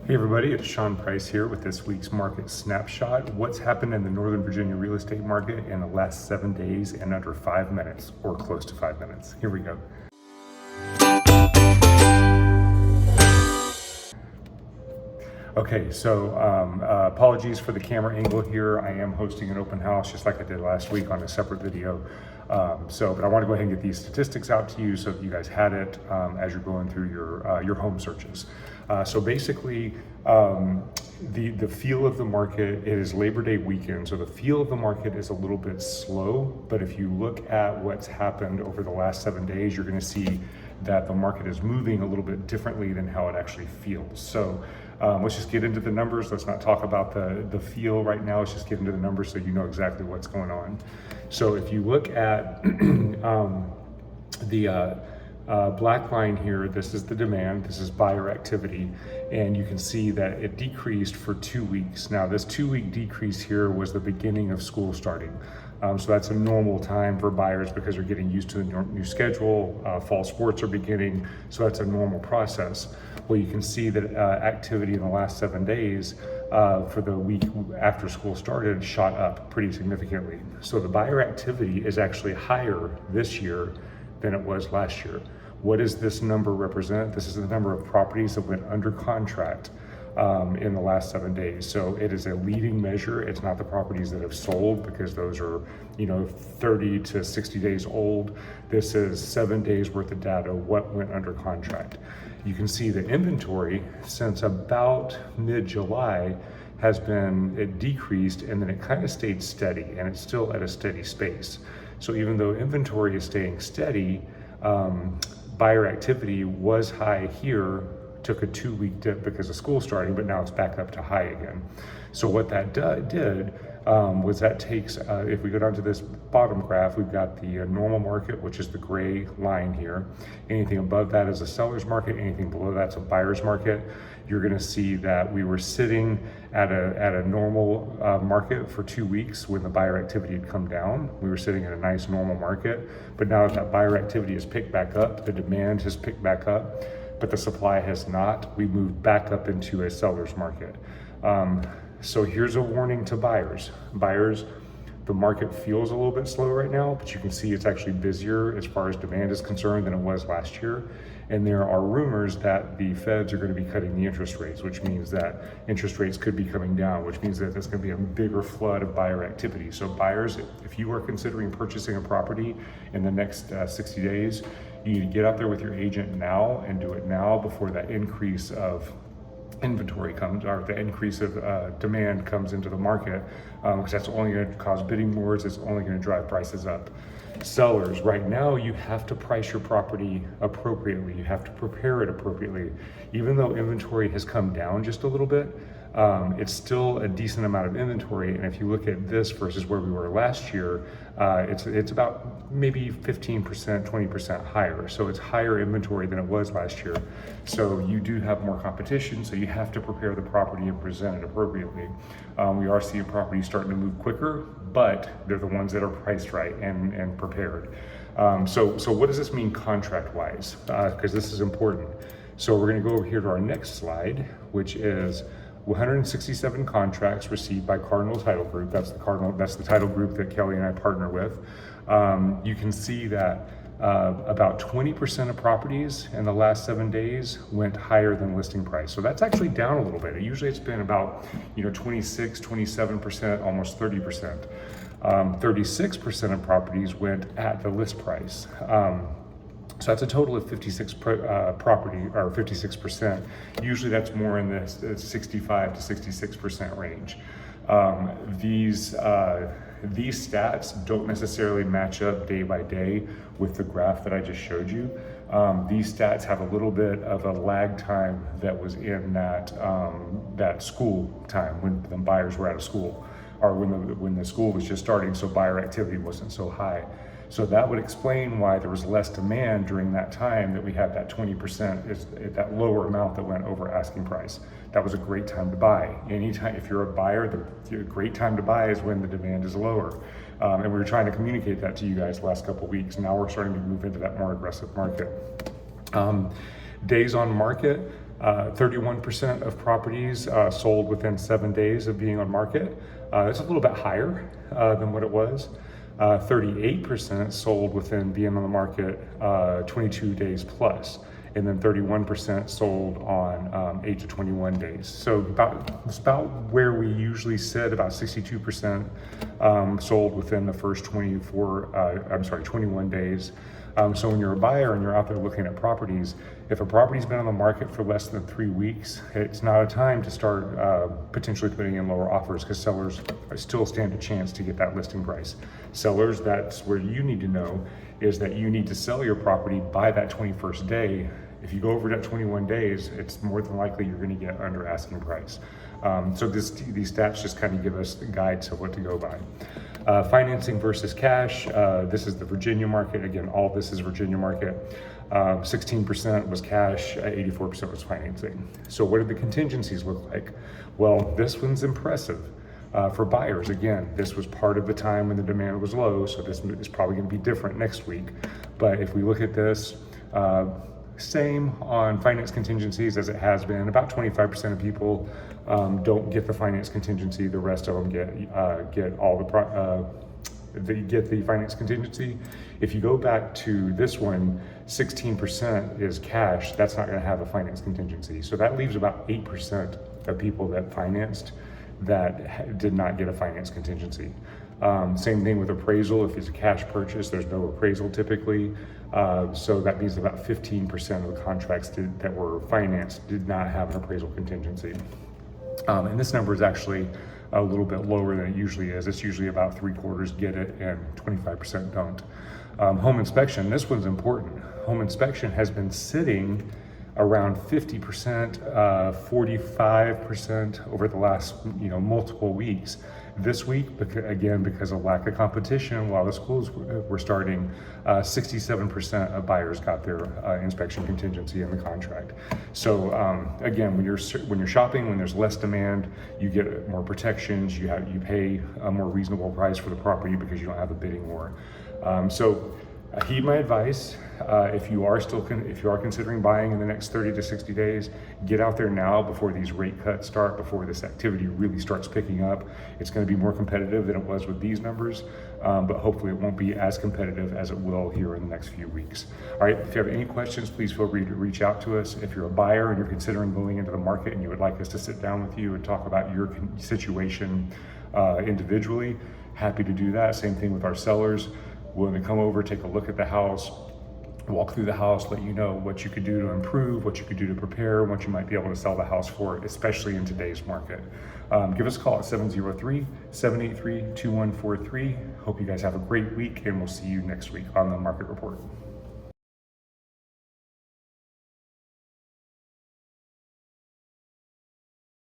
Hey everybody, it's Sean Price here with this week's Market Snapshot. What's happened in the Northern Virginia real estate market in the last 7 days in under 5 minutes, or close to 5 minutes. Here we go. Okay, so apologies for the camera angle here. I am hosting an open house just like I did last week on a separate video. But I want to go ahead and get these statistics out to you so that you guys had it as you're going through your home searches. So basically, the feel of the market, it is Labor Day weekend, so the feel of the market is a little bit slow, but if you look at what's happened over the last 7 days, you're going to see that the market is moving a little bit differently than how it actually feels. So let's just get into the numbers. Let's not talk about the feel right now. Let's just get into the numbers so you know exactly what's going on. So if you look at the black line here, this is the demand, this is buyer activity, and you can see that it decreased for 2 weeks. Now this 2-week decrease here was the beginning of school starting. So that's a normal time for buyers because they're getting used to the new schedule, fall sports are beginning, so that's a normal process. Well, you can see that activity in the last 7 days for the week after school started shot up pretty significantly. So the buyer activity is actually higher this year than it was last year. What does this number represent? This is the number of properties that went under contract in the last 7 days. So it is a leading measure. It's not the properties that have sold because those are, 30 to 60 days old. This is 7 days worth of data, what went under contract. You can see the inventory since about mid-July it decreased, and then it kind of stayed steady, and it's still at a steady space. So even though inventory is staying steady, buyer activity was high here, took a 2-week dip because of school starting, but now it's back up to high again. So what that did was that takes, if we go down to this bottom graph, we've got the normal market, which is the gray line here. Anything above that is a seller's market, anything below that's a buyer's market. You're gonna see that we were sitting at a normal market for 2 weeks when the buyer activity had come down. We were sitting at a nice normal market, but now that buyer activity has picked back up, the demand has picked back up, but the supply has not. We moved back up into a seller's market. So here's a warning to buyers. Buyers, the market feels a little bit slow right now, but you can see it's actually busier as far as demand is concerned than it was last year. And there are rumors that the feds are going to be cutting the interest rates, which means that interest rates could be coming down, which means that there's going to be a bigger flood of buyer activity. So buyers, if you are considering purchasing a property in the next 60 days, you need to get out there with your agent now and do it now before that increase of inventory comes, or the increase of demand comes into the market, because that's only going to cause bidding wars. It's only going to drive prices up. Sellers, right now you have to price your property appropriately. You have to prepare it appropriately. Even though inventory has come down just a little bit, it's still a decent amount of inventory. And if you look at this versus where we were last year, it's about maybe 15%, 20% higher. So it's higher inventory than it was last year. So you do have more competition, so you have to prepare the property and present it appropriately. We are seeing properties starting to move quicker, but they're the ones that are priced right and prepared. So what does this mean contract-wise? Because this is important. So we're gonna go over here to our next slide, which is 167 contracts received by Cardinal Title Group. That's the title group that Kelly and I partner with. You can see that about 20% of properties in the last 7 days went higher than listing price. So that's actually down a little bit. Usually it's been about 26, 27%, almost 30%. 36% of properties went at the list price. So that's a total of 56 property, or 56%. Usually that's more in the 65 to 66% range. These stats don't necessarily match up day by day with the graph that I just showed you. These stats have a little bit of a lag time that was in that school time when the buyers were out of school, or when the school was just starting, so buyer activity wasn't so high. So that would explain why there was less demand during that time, that we had that 20%, is that lower amount that went over asking price. That was a great time to buy. Anytime, if you're a buyer, the great time to buy is when the demand is lower. And we were trying to communicate that to you guys the last couple of weeks. Now we're starting to move into that more aggressive market. Days on market, 31% of properties sold within 7 days of being on market. It's a little bit higher than what it was. 38% sold within being on the market 22 days plus, and then 31% sold on 8 to 21 days. So it's about where we usually sit, about 62% sold within the first 21 days. So when you're a buyer and you're out there looking at properties, if a property's been on the market for less than 3 weeks, it's not a time to start potentially putting in lower offers, because sellers still stand a chance to get that listing price. Sellers, that's where you need to know, is that you need to sell your property by that 21st day. If you go over that 21 days, it's more than likely you're going to get under asking price. So these stats just kind of give us guides of what to go by. Financing versus cash. This is the Virginia market. Again, all this is Virginia market. 16% was cash, 84% was financing. So what did the contingencies look like? Well, this one's impressive. For buyers, again, this was part of the time when the demand was low, so this is probably going to be different next week. But if we look at this, same on finance contingencies as it has been. About 25% of people don't get the finance contingency. The rest of them get all they get the finance contingency. If you go back to this one, 16% is cash. That's not going to have a finance contingency. So that leaves about 8% of people that financed that did not get a finance contingency. Same thing with appraisal. If it's a cash purchase, there's no appraisal typically. So that means about 15% of the contracts that were financed did not have an appraisal contingency. And this number is actually a little bit lower than it usually is. It's usually about 3/4 get it and 25% don't. Home inspection, this one's important. Home inspection has been sitting around 50%, 45% over the last multiple weeks. This week, again, because of lack of competition, while the schools were starting, 67% of buyers got their inspection contingency in the contract. So again, when you're shopping, when there's less demand, you get more protections. You pay a more reasonable price for the property because you don't have a bidding war. So heed my advice. If you are considering buying in the next 30 to 60 days, get out there now before these rate cuts start, before this activity really starts picking up. It's going to be more competitive than it was with these numbers, but hopefully it won't be as competitive as it will here in the next few weeks. All right, if you have any questions, please feel free to reach out to us. If you're a buyer and you're considering going into the market and you would like us to sit down with you and talk about your situation individually, happy to do that. Same thing with our sellers. Willing to come over, take a look at the house, walk through the house, let you know what you could do to improve, what you could do to prepare, and what you might be able to sell the house for, especially in today's market. Give us a call at 703-783-2143. Hope you guys have a great week, and we'll see you next week on the Market Report.